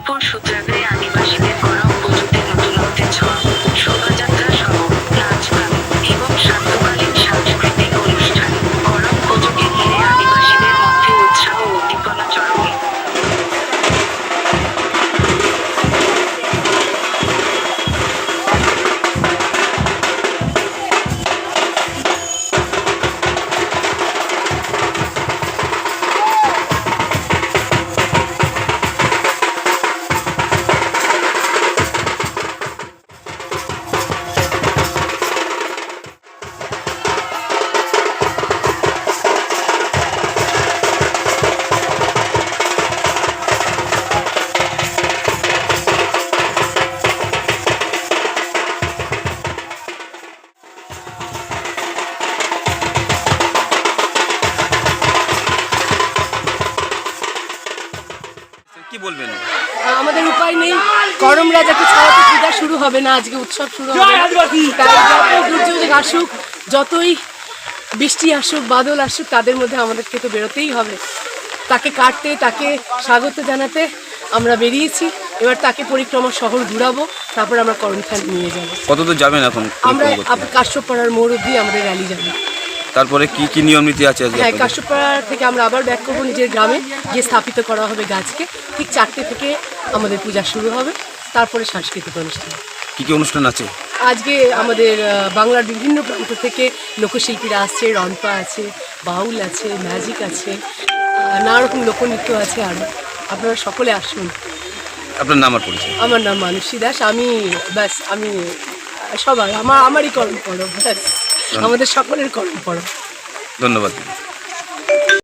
লক্ষ্মীপুর সূত্রাগ্রে আদিবাসীদের করম পুজোতে নতুনত্বের ঝড়, শোভাযাত্রা সহ নাচ গান এবং সান্ধ্যকালীন সাংস্কৃতিক অনুষ্ঠান। করম পুজোকে ঘিরে আদিবাসীদের মধ্যে উৎসাহ ও উদ্দীপনা চরমে। কি বলবেন? আমাদের উপায় নেই, করম রাজাকে ছাড়াতে পূজা শুরু হবে না, আজকে উৎসব শুরু হবে না। তাই যতই দুর্যোগ আসুক, যতই বৃষ্টি আসুক, বাদল আসুক, তাদের মধ্যে আমাদেরকে তো বেরোতেই হবে। তাকে কাটতে, তাকে স্বাগত জানাতে আমরা বেরিয়েছি। এবার তাকে পরিক্রমা শহর ঘুরাবো, তারপর আমরা করমথান নিয়ে যাবো। কত দূর যাবেন এখন? আমরা কাশ্যপপাড়ার মোড় অব্দি আমাদের র্যালি যাবে। তারপরে কি কি নিয়ম নীতি আছে আজকে? হ্যাঁ, কাশ্যপপাড়া থেকে আমরা আবার ব্যাক করবো নিজের গ্রামে, গিয়ে স্থাপিত করা হবে গাছকে। ঠিক 4টে থেকে আমাদের পূজা শুরু হবে, তারপরে সাংস্কৃতিক অনুষ্ঠান। কি কি অনুষ্ঠান আছে আজকে? আমাদের বাংলার বিভিন্ন প্রান্ত থেকে লোকশিল্পীরা আসছে, রনপা আছে, বাউল আছে, ম্যাজিক আছে, নানা রকম লোকনৃত্য আছে। আরও আপনারা সকলে আসুন। আপনার নাম আর পরিচয়? আমার নাম মানসী দাস। আমি সবার আমারই কর্ম পরব, ব্যাস আমাদের সকলের কর্ম পরব। ধন্যবাদ।